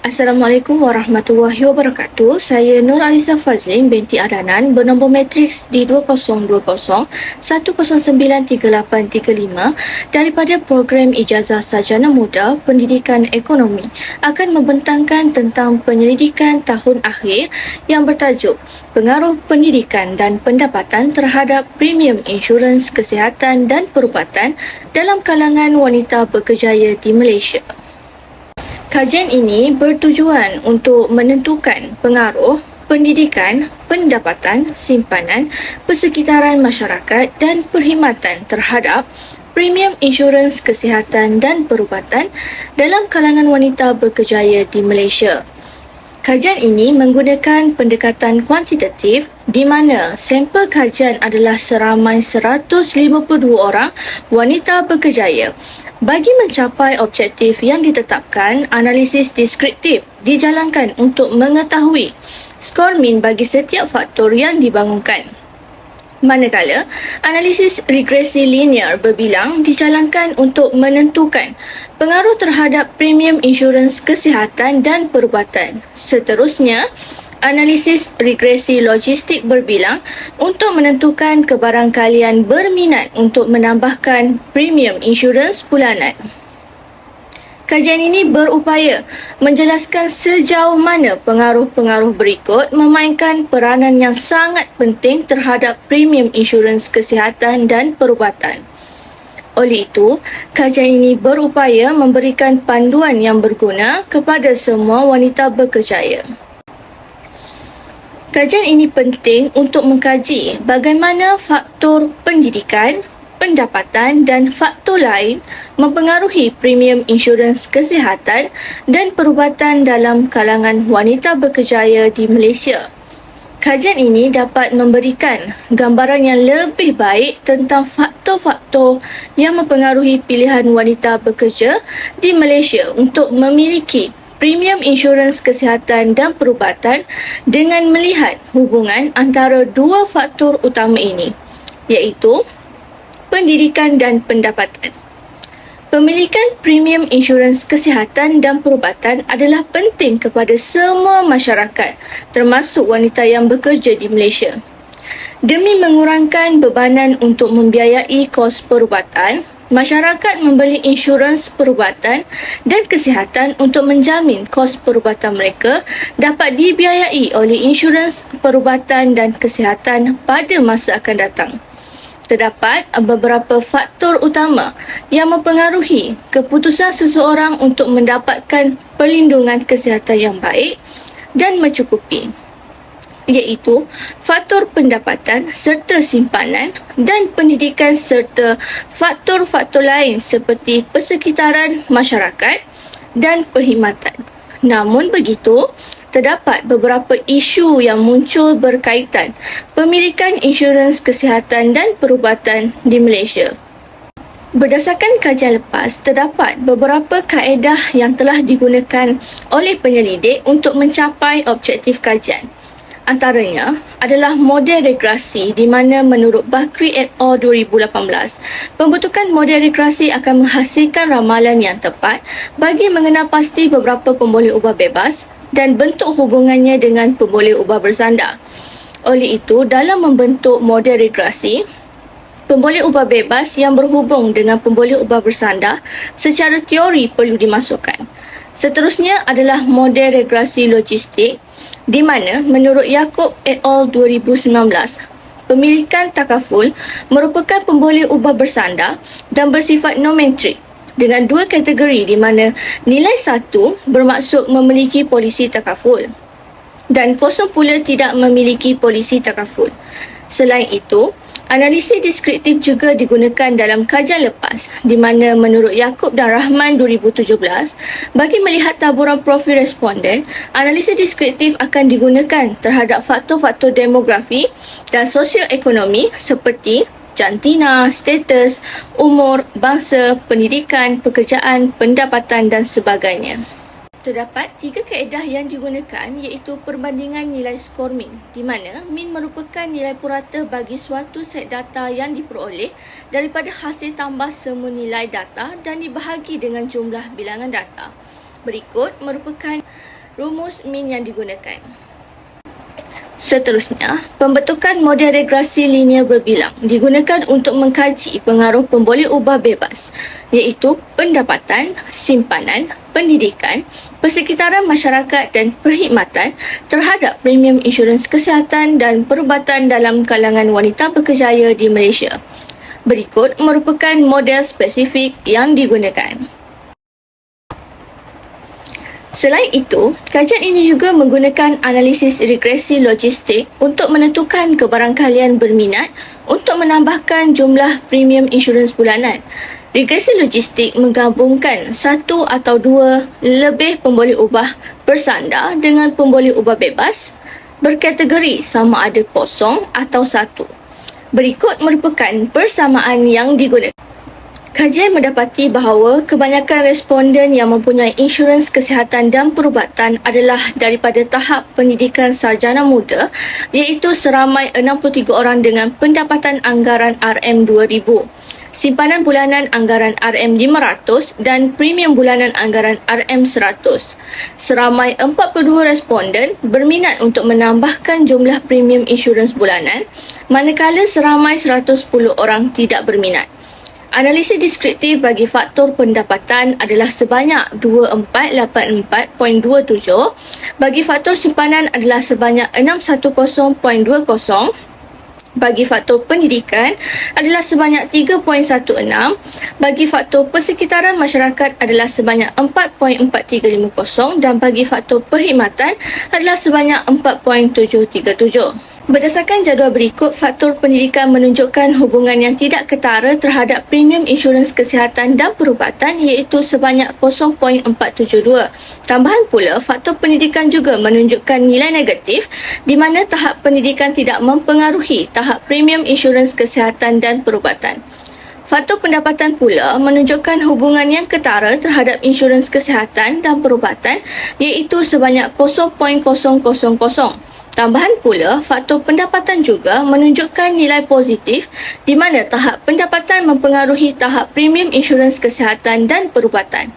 Assalamualaikum warahmatullahi wabarakatuh. Saya Nur Alisa Fazlin binti Adanan bernombor matriks di 2020-1093835 daripada program Ijazah Sarjana Muda Pendidikan Ekonomi akan membentangkan tentang penyelidikan tahun akhir yang bertajuk Pengaruh Pendidikan dan Pendapatan terhadap Premium Insurans Kesihatan dan Perubatan dalam kalangan wanita berkerjaya di Malaysia. Kajian ini bertujuan untuk menentukan pengaruh pendidikan, pendapatan, simpanan, persekitaran masyarakat dan perkhidmatan terhadap premium insurans kesihatan dan perubatan dalam kalangan wanita berkerjaya di Malaysia. Kajian ini menggunakan pendekatan kuantitatif di mana sampel kajian adalah seramai 152 orang wanita berkerjaya. Bagi mencapai objektif yang ditetapkan, analisis deskriptif dijalankan untuk mengetahui skor min bagi setiap faktor yang dibangunkan. Manakala, analisis regresi linear berbilang dijalankan untuk menentukan pengaruh terhadap premium insurans kesihatan dan perubatan. Seterusnya, analisis regresi logistik berbilang untuk menentukan kebarangkalian berminat untuk menambahkan premium insurans bulanan. Kajian ini berupaya menjelaskan sejauh mana pengaruh-pengaruh berikut memainkan peranan yang sangat penting terhadap premium insurans kesihatan dan perubatan. Oleh itu, kajian ini berupaya memberikan panduan yang berguna kepada semua wanita berkerjaya. Kajian ini penting untuk mengkaji bagaimana faktor pendidikan, pendapatan dan faktor lain mempengaruhi premium insurans kesihatan dan perubatan dalam kalangan wanita berkerjaya di Malaysia. Kajian ini dapat memberikan gambaran yang lebih baik tentang faktor-faktor yang mempengaruhi pilihan wanita bekerja di Malaysia untuk memiliki premium insurans kesihatan dan perubatan dengan melihat hubungan antara dua faktor utama ini, iaitu pendidikan dan pendapatan. Pemilikan premium insurans kesihatan dan perubatan adalah penting kepada semua masyarakat, termasuk wanita yang bekerja di Malaysia. Demi mengurangkan bebanan untuk membiayai kos perubatan, masyarakat membeli insurans perubatan dan kesihatan untuk menjamin kos perubatan mereka dapat dibiayai oleh insurans perubatan dan kesihatan pada masa akan datang. Terdapat beberapa faktor utama yang mempengaruhi keputusan seseorang untuk mendapatkan perlindungan kesihatan yang baik dan mencukupi, iaitu faktor pendapatan serta simpanan dan pendidikan serta faktor-faktor lain seperti persekitaran masyarakat dan perkhidmatan. Namun begitu, terdapat beberapa isu yang muncul berkaitan pemilikan insurans kesihatan dan perubatan di Malaysia. Berdasarkan kajian lepas, terdapat beberapa kaedah yang telah digunakan oleh penyelidik untuk mencapai objektif kajian. Antaranya adalah model regresi di mana menurut Bakri et al. 2018, pembentukan model regresi akan menghasilkan ramalan yang tepat bagi mengenal pasti beberapa pemboleh ubah bebas dan bentuk hubungannya dengan pemboleh ubah bersandar. Oleh itu, dalam membentuk model regresi, pemboleh ubah bebas yang berhubung dengan pemboleh ubah bersandar secara teori perlu dimasukkan. Seterusnya adalah model regresi logistik di mana menurut Yaakob et al. 2019, pemilikan takaful merupakan pemboleh ubah bersandar dan bersifat nometrik dengan dua kategori di mana nilai 1 bermaksud memiliki polisi takaful dan kosong pula tidak memiliki polisi takaful. Selain itu, analisis deskriptif juga digunakan dalam kajian lepas di mana menurut Yaakob dan Rahman 2017, bagi melihat taburan profil responden, analisis deskriptif akan digunakan terhadap faktor-faktor demografi dan sosioekonomi seperti jantina, status, umur, bangsa, pendidikan, pekerjaan, pendapatan dan sebagainya. Terdapat 3 kaedah yang digunakan iaitu perbandingan nilai skor min, di mana min merupakan nilai purata bagi suatu set data yang diperoleh daripada hasil tambah semua nilai data dan dibahagi dengan jumlah bilangan data. Berikut merupakan rumus min yang digunakan. Seterusnya, pembentukan model regresi linear berbilang digunakan untuk mengkaji pengaruh pemboleh ubah bebas, iaitu pendapatan, simpanan, pendidikan, persekitaran masyarakat dan perkhidmatan terhadap premium insurans kesihatan dan perubatan dalam kalangan wanita berkerjaya di Malaysia. Berikut merupakan model spesifik yang digunakan. Selain itu, kajian ini juga menggunakan analisis regresi logistik untuk menentukan kebarangkalian berminat untuk menambahkan jumlah premium insurans bulanan. Regresi logistik menggabungkan satu atau dua lebih pemboleh ubah bersandar dengan pemboleh ubah bebas berkategori sama ada kosong atau satu. Berikut merupakan persamaan yang digunakan. Kajian mendapati bahawa kebanyakan responden yang mempunyai insurans kesihatan dan perubatan adalah daripada tahap pendidikan sarjana muda, iaitu seramai 63 orang dengan pendapatan anggaran RM2,000, simpanan bulanan anggaran RM500 dan premium bulanan anggaran RM100. Seramai 42 responden berminat untuk menambahkan jumlah premium insurans bulanan, manakala seramai 110 orang tidak berminat. Analisis deskriptif bagi faktor pendapatan adalah sebanyak 2484.27, bagi faktor simpanan adalah sebanyak 610.20, bagi faktor pendidikan adalah sebanyak 3.16, bagi faktor persekitaran masyarakat adalah sebanyak 4.4350 dan bagi faktor perkhidmatan adalah sebanyak 4.737. Berdasarkan jadual berikut, faktor pendidikan menunjukkan hubungan yang tidak ketara terhadap premium insurans kesihatan dan perubatan, iaitu sebanyak 0.472. Tambahan pula, faktor pendidikan juga menunjukkan nilai negatif di mana tahap pendidikan tidak mempengaruhi tahap premium insurans kesihatan dan perubatan. Faktor pendapatan pula menunjukkan hubungan yang ketara terhadap insurans kesihatan dan perubatan, iaitu sebanyak 0.000. Tambahan pula, faktor pendapatan juga menunjukkan nilai positif di mana tahap pendapatan mempengaruhi tahap premium insurans kesihatan dan perubatan.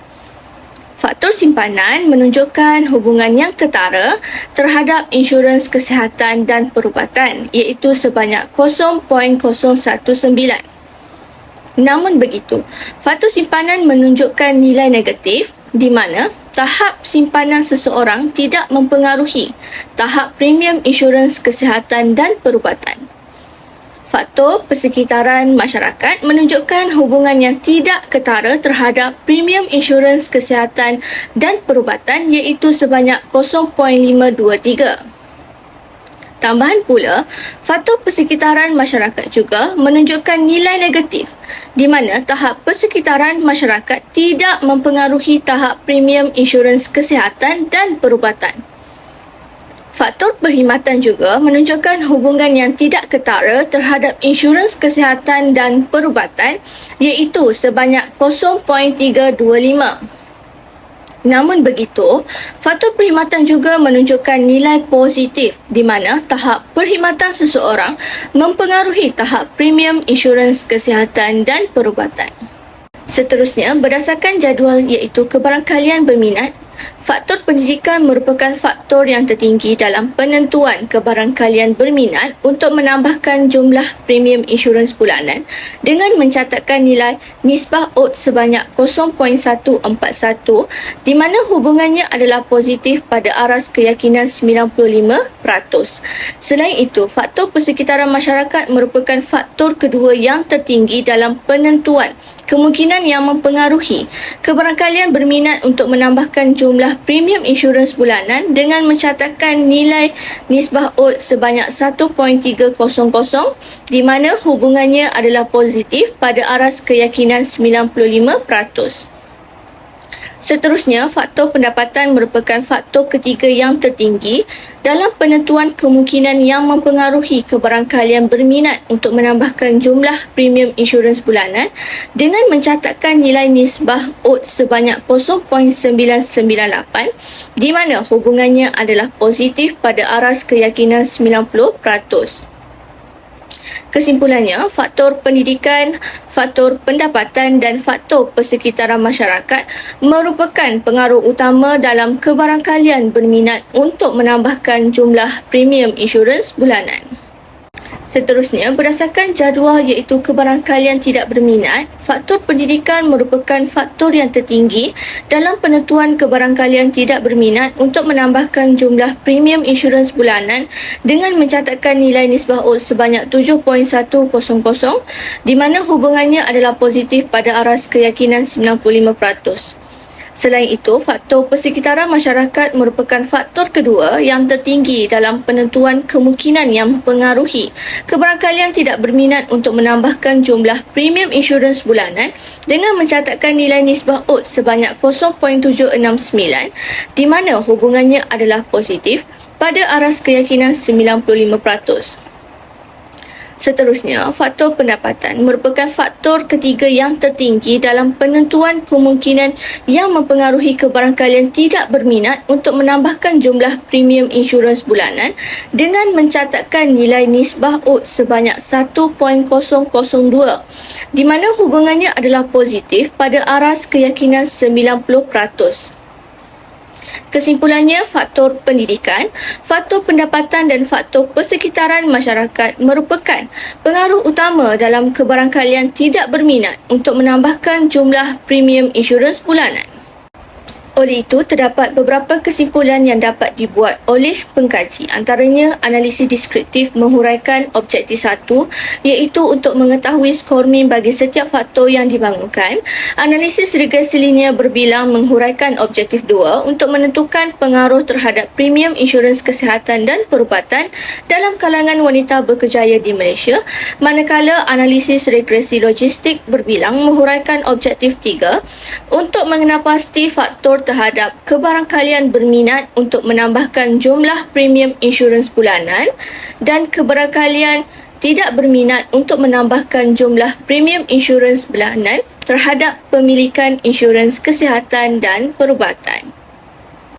Faktor simpanan menunjukkan hubungan yang ketara terhadap insurans kesihatan dan perubatan, iaitu sebanyak 0.019. Namun begitu, faktor simpanan menunjukkan nilai negatif di mana tahap simpanan seseorang tidak mempengaruhi tahap premium insurans kesihatan dan perubatan. Faktor persekitaran masyarakat menunjukkan hubungan yang tidak ketara terhadap premium insurans kesihatan dan perubatan, iaitu sebanyak 0.523. Tambahan pula, faktor persekitaran masyarakat juga menunjukkan nilai negatif di mana tahap persekitaran masyarakat tidak mempengaruhi tahap premium insurans kesihatan dan perubatan. Faktor perkhidmatan juga menunjukkan hubungan yang tidak ketara terhadap insurans kesihatan dan perubatan, iaitu sebanyak 0.325. Namun begitu, faktor perkhidmatan juga menunjukkan nilai positif di mana tahap perkhidmatan seseorang mempengaruhi tahap premium insurans kesihatan dan perubatan. Seterusnya, berdasarkan jadual iaitu kebarangkalian berminat, faktor pendidikan merupakan faktor yang tertinggi dalam penentuan kebarangkalian berminat untuk menambahkan jumlah premium insurans bulanan dengan mencatatkan nilai nisbah odd sebanyak 0.141 di mana hubungannya adalah positif pada aras keyakinan 95%. Selain itu, faktor persekitaran masyarakat merupakan faktor kedua yang tertinggi dalam penentuan kemungkinan yang mempengaruhi kebarangkalian berminat untuk menambahkan jumlah premium insurans bulanan dengan mencatatkan nilai nisbah odd sebanyak 1.300 di mana hubungannya adalah positif pada aras keyakinan 95%. Seterusnya, faktor pendapatan merupakan faktor ketiga yang tertinggi dalam penentuan kemungkinan yang mempengaruhi kebarangkalian berminat untuk menambahkan jumlah premium insurans bulanan dengan mencatatkan nilai nisbah odd sebanyak 0.998 di mana hubungannya adalah positif pada aras keyakinan 90%. Kesimpulannya, faktor pendidikan, faktor pendapatan dan faktor persekitaran masyarakat merupakan pengaruh utama dalam kebarangkalian berminat untuk menambahkan jumlah premium insurans bulanan. Seterusnya, berdasarkan jadual iaitu kebarangkalian tidak berminat, faktor pendidikan merupakan faktor yang tertinggi dalam penentuan kebarangkalian tidak berminat untuk menambahkan jumlah premium insurans bulanan dengan mencatatkan nilai nisbah odds sebanyak 7.100 di mana hubungannya adalah positif pada aras keyakinan 95%. Selain itu, faktor persekitaran masyarakat merupakan faktor kedua yang tertinggi dalam penentuan kemungkinan yang mempengaruhi kebarangkalian tidak berminat untuk menambahkan jumlah premium insurans bulanan dengan mencatatkan nilai nisbah odds sebanyak 0.769 di mana hubungannya adalah positif pada aras keyakinan 95%. Seterusnya, faktor pendapatan merupakan faktor ketiga yang tertinggi dalam penentuan kemungkinan yang mempengaruhi kebarangkalian tidak berminat untuk menambahkan jumlah premium insurans bulanan dengan mencatatkan nilai nisbah odds sebanyak 1.002 di mana hubungannya adalah positif pada aras keyakinan 90%. Kesimpulannya, faktor pendidikan, faktor pendapatan dan faktor persekitaran masyarakat merupakan pengaruh utama dalam kebarangkalian tidak berminat untuk menambahkan jumlah premium insurans bulanan. Oleh itu, terdapat beberapa kesimpulan yang dapat dibuat oleh pengkaji. Antaranya, analisis deskriptif menghuraikan objektif 1 iaitu untuk mengetahui skor min bagi setiap faktor yang dibangunkan. Analisis regresi linear berbilang menghuraikan objektif 2 untuk menentukan pengaruh terhadap premium insurans kesihatan dan perubatan dalam kalangan wanita berkerjaya di Malaysia. Manakala analisis regresi logistik berbilang menghuraikan objektif 3 untuk mengenal pasti faktor terhadap kebarangkalian berminat untuk menambahkan jumlah premium insurans bulanan dan kebarangkalian tidak berminat untuk menambahkan jumlah premium insurans bulanan terhadap pemilikan insurans kesihatan dan perubatan.